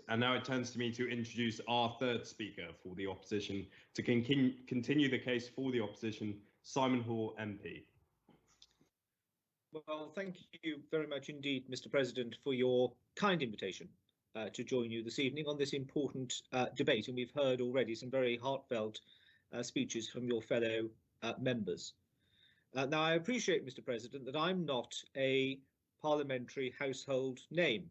And now it turns to me to introduce our third speaker for the opposition to continue the case for the opposition, Simon Hoare MP. Well, thank you very much indeed, Mr. President, for your kind invitation to join you this evening on this important debate. And we've heard already some very heartfelt speeches from your fellow members. Now, I appreciate, Mr. President, that I'm not a parliamentary household name.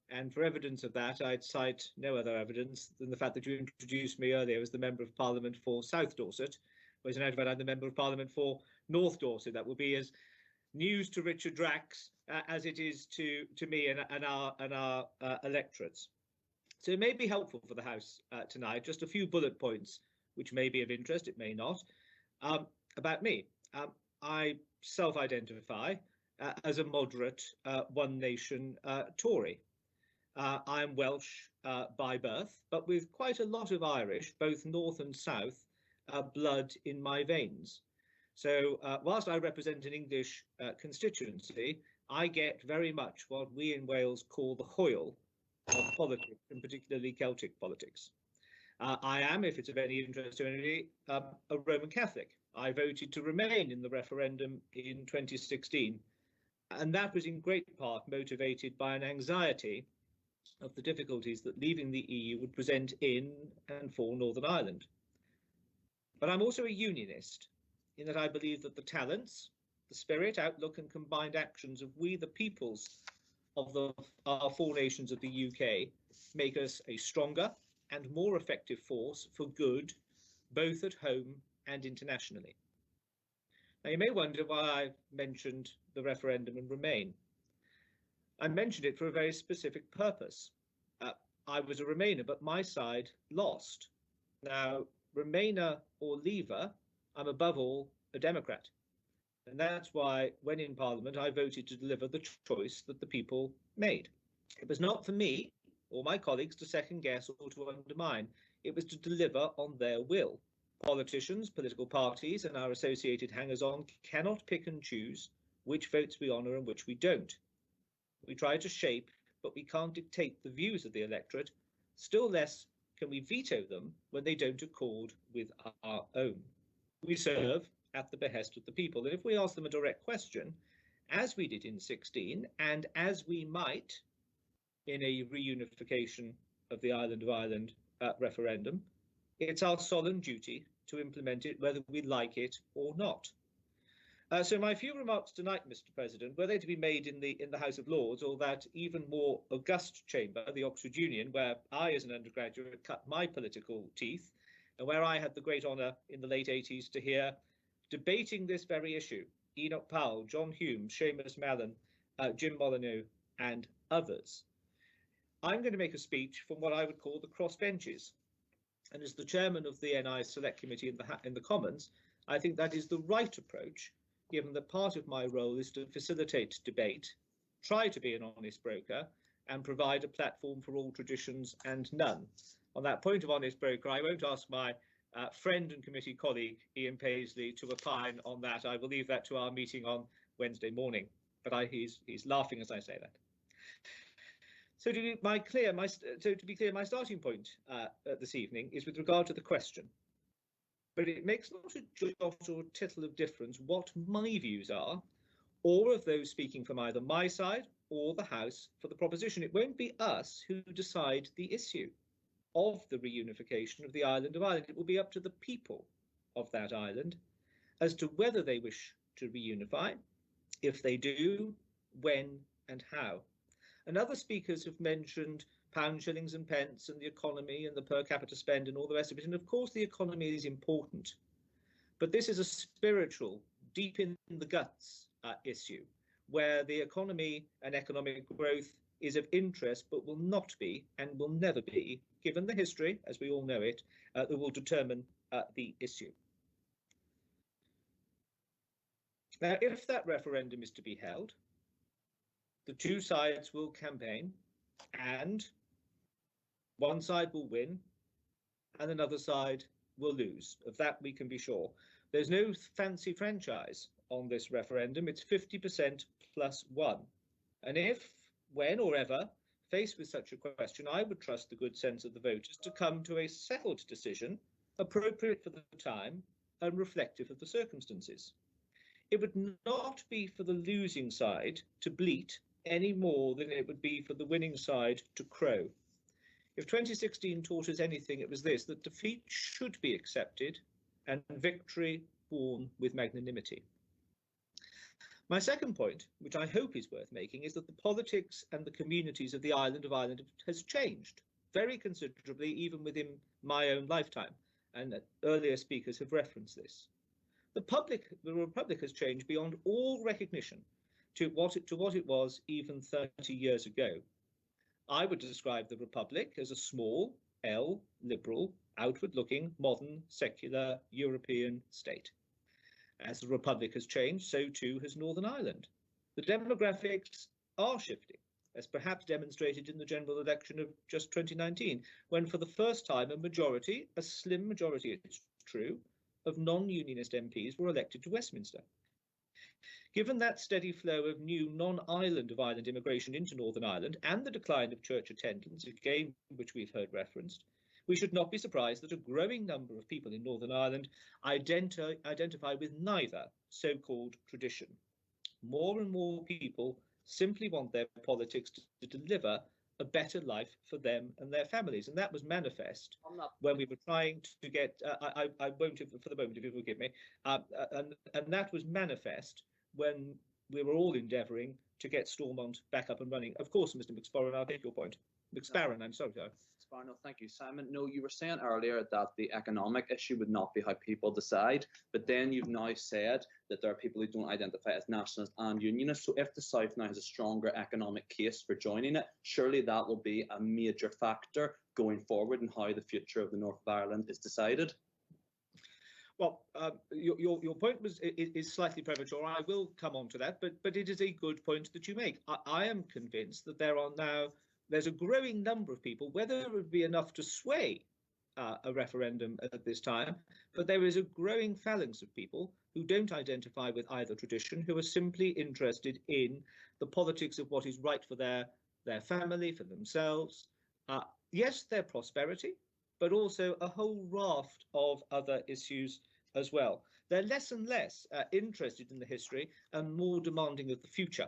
And for evidence of that, I'd cite no other evidence than the fact that you introduced me earlier as the Member of Parliament for South Dorset, whereas in fact I'm the Member of Parliament for North Dorset. That will be as news to Richard Drax as it is to me and our electorates. So it may be helpful for the House tonight, just a few bullet points, which may be of interest, it may not, about me. I self-identify as a moderate One Nation Tory. I'm Welsh by birth, but with quite a lot of Irish, both north and south, blood in my veins. So whilst I represent an English constituency, I get very much what we in Wales call the Hoyle of politics, and particularly Celtic politics. I am, if it's of any interest to anybody, a Roman Catholic. I voted to remain in the referendum in 2016, and that was in great part motivated by an anxiety of the difficulties that leaving the EU would present in and for Northern Ireland. But I'm also a unionist, in that I believe that the talents, the spirit, outlook and combined actions of we the peoples of our four nations of the UK make us a stronger and more effective force for good, both at home and internationally. Now, you may wonder why I mentioned the referendum and Remain. I mentioned it for a very specific purpose. I was a Remainer, but my side lost. Now, Remainer or Leaver, I'm above all a Democrat. And that's why, when in Parliament, I voted to deliver the choice that the people made. It was not for me or my colleagues to second guess or to undermine. It was to deliver on their will. Politicians, political parties, and our associated hangers-on cannot pick and choose which votes we honour and which we don't. We try to shape, but we can't dictate the views of the electorate. Still less can we veto them when they don't accord with our own. We serve at the behest of the people. And if we ask them a direct question, as we did in 16, and as we might in a reunification of the island of Ireland referendum, it's our solemn duty to implement it whether we like it or not. So my few remarks tonight, Mr. President, were they to be made in the House of Lords, or that even more august chamber, the Oxford Union, where I, as an undergraduate, cut my political teeth, and where I had the great honour in the late 80s to hear debating this very issue, Enoch Powell, John Hume, Seamus Mallon, Jim Molyneux, and others. I'm going to make a speech from what I would call the crossbenches. And as the chairman of the NI Select Committee in the Commons, I think that is the right approach, given that part of my role is to facilitate debate, try to be an honest broker, and provide a platform for all traditions and none. On that point of honest broker, I won't ask my friend and committee colleague, Ian Paisley, to opine on that. I will leave that to our meeting on Wednesday morning, but he's laughing as I say that. So to be clear, my starting point this evening is with regard to the question. But it makes not a jot or tittle of difference what my views are, or of those speaking from either my side or the House for the proposition. It won't be us who decide the issue of the reunification of the island of Ireland. It will be up to the people of that island as to whether they wish to reunify, if they do, when and how. And other speakers have mentioned pounds, shillings and pence and the economy and the per capita spend and all the rest of it. And of course, the economy is important. But this is a spiritual, deep in the guts issue, where the economy and economic growth is of interest, but will not be and will never be, given the history, as we all know it, that will determine the issue. Now, if that referendum is to be held, the two sides will campaign, and one side will win and another side will lose. Of that we can be sure. There's no fancy franchise on this referendum. It's 50% plus one. And if, when or ever faced with such a question, I would trust the good sense of the voters to come to a settled decision, appropriate for the time and reflective of the circumstances. It would not be for the losing side to bleat any more than it would be for the winning side to crow. If 2016 taught us anything, it was this, that defeat should be accepted and victory borne with magnanimity. My second point, which I hope is worth making, is that the politics and the communities of the island of Ireland has changed very considerably, even within my own lifetime, and earlier speakers have referenced this. The Republic has changed beyond all recognition to what it was even 30 years ago. I would describe the Republic as a small, liberal, outward-looking, modern, secular, European state. As the Republic has changed, so too has Northern Ireland. The demographics are shifting, as perhaps demonstrated in the general election of just 2019, when for the first time a slim majority, it's true, of non-unionist MPs were elected to Westminster. Given that steady flow of new non-island of Ireland immigration into Northern Ireland and the decline of church attendance, again which we've heard referenced, we should not be surprised that a growing number of people in Northern Ireland identify with neither so-called tradition. More and more people simply want their politics to deliver a better life for them and their families, and that was manifest when we were trying to get. I won't, for the moment, if you forgive me, and that was manifest when we were all endeavouring to get Stormont back up and running. Of course, Mr. McSparron, I'll take your point. McSparron, I'm sorry. No, thank you, Simon. No, you were saying earlier that the economic issue would not be how people decide, but then you've now said that there are people who don't identify as nationalists and unionists. So if the South now has a stronger economic case for joining it, surely that will be a major factor going forward in how the future of the North of Ireland is decided. Well, your point is slightly premature. I will come on to that, but it is a good point that you make. I am convinced that there's a growing number of people, whether it would be enough to sway a referendum at this time, but there is a growing phalanx of people who don't identify with either tradition, who are simply interested in the politics of what is right for their family, for themselves. Yes, their prosperity, but also a whole raft of other issues as well. They're less and less interested in the history and more demanding of the future.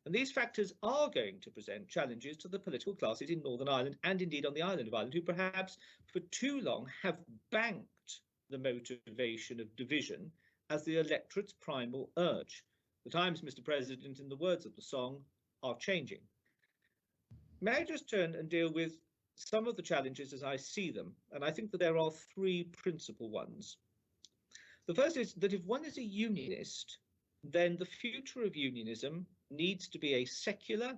And these factors are going to present challenges to the political classes in Northern Ireland and indeed on the island of Ireland, who perhaps for too long have banked the motivation of division as the electorate's primal urge. The times, Mr. President, in the words of the song, are changing. May I just turn and deal with some of the challenges as I see them? And I think that there are three principal ones. The first is that if one is a unionist, then the future of unionism needs to be a secular,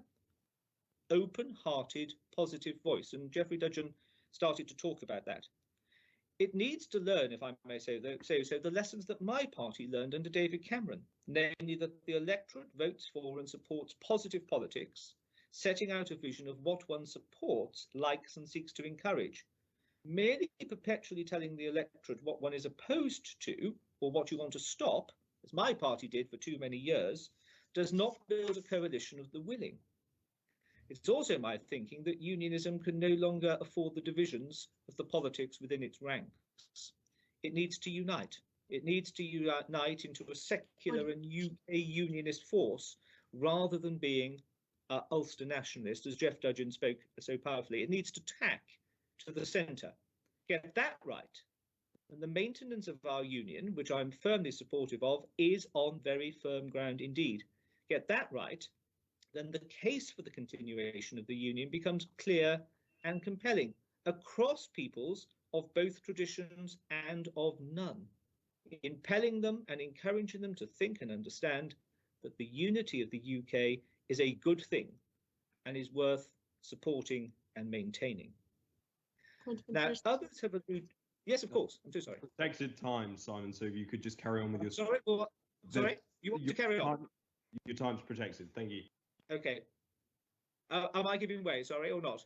open-hearted, positive voice. And Geoffrey Dudgeon started to talk about that. It needs to learn, if I may say so, the lessons that my party learned under David Cameron, namely that the electorate votes for and supports positive politics, setting out a vision of what one supports, likes and seeks to encourage. Merely perpetually telling the electorate what one is opposed to or what you want to stop, as my party did for too many years, does not build a coalition of the willing. It's also my thinking that unionism can no longer afford the divisions of the politics within its ranks. It needs to unite. It needs to unite into a secular and UK unionist force rather than being Ulster nationalist, as Jeff Dudgeon spoke so powerfully. It needs to tack to the centre. Get that right. And the maintenance of our union, which I'm firmly supportive of, is on very firm ground indeed. Get that right, then the case for the continuation of the union becomes clear and compelling across peoples of both traditions and of none, impelling them and encouraging them to think and understand that the unity of the UK is a good thing and is worth supporting and maintaining. Now, others have alluded. Yes, of course. I'm so sorry. Protected time, Simon. So if you could just carry on with your. Sorry. Well, sorry. You want to carry on? Your time's protected. Thank you. Okay. Am I giving way? Sorry, or not?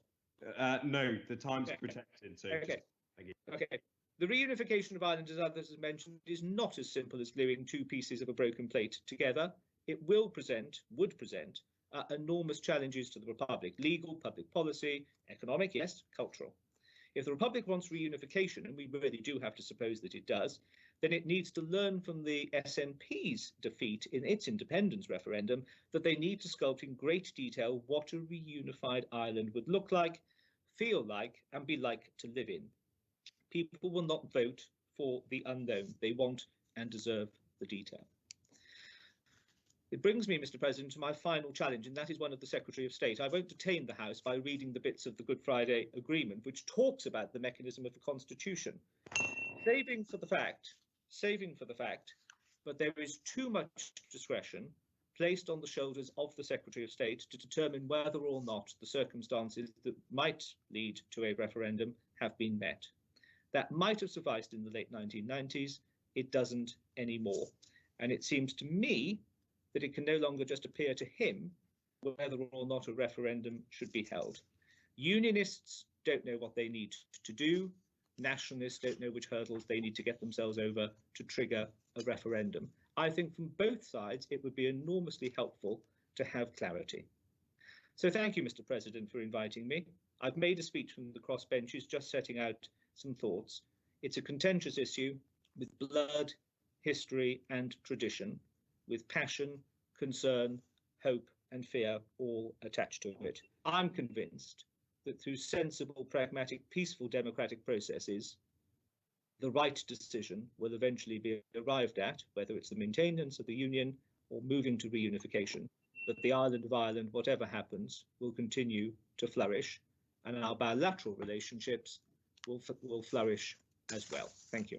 No, the time's protected. So okay. Just, thank you. Okay. The reunification of Ireland, as others have mentioned, is not as simple as gluing two pieces of a broken plate together. It would present enormous challenges to the Republic: legal, public policy, economic, yes, cultural. If the Republic wants reunification, and we really do have to suppose that it does, then it needs to learn from the SNP's defeat in its independence referendum that they need to sculpt in great detail what a reunified Ireland would look like, feel like, and be like to live in. People will not vote for the unknown. They want and deserve the detail. It brings me, Mr. President, to my final challenge, and that is one of the Secretary of State. I won't detain the House by reading the bits of the Good Friday Agreement, which talks about the mechanism of the Constitution, saving for the fact, but there is too much discretion placed on the shoulders of the Secretary of State to determine whether or not the circumstances that might lead to a referendum have been met. That might have sufficed in the late 1990s. It doesn't anymore. And it seems to me that it can no longer just appear to him whether or not a referendum should be held. Unionists don't know what they need to do. Nationalists don't know which hurdles they need to get themselves over to trigger a referendum. I think from both sides it would be enormously helpful to have clarity. So thank you, Mr. President, for inviting me. I've made a speech from the crossbenches just setting out some thoughts. It's a contentious issue with blood, history and tradition, with passion, concern, hope and fear all attached to it. I'm convinced that through sensible, pragmatic, peaceful democratic processes, the right decision will eventually be arrived at, whether it's the maintenance of the Union or moving to reunification, that the island of Ireland, whatever happens, will continue to flourish, and our bilateral relationships will flourish as well. Thank you.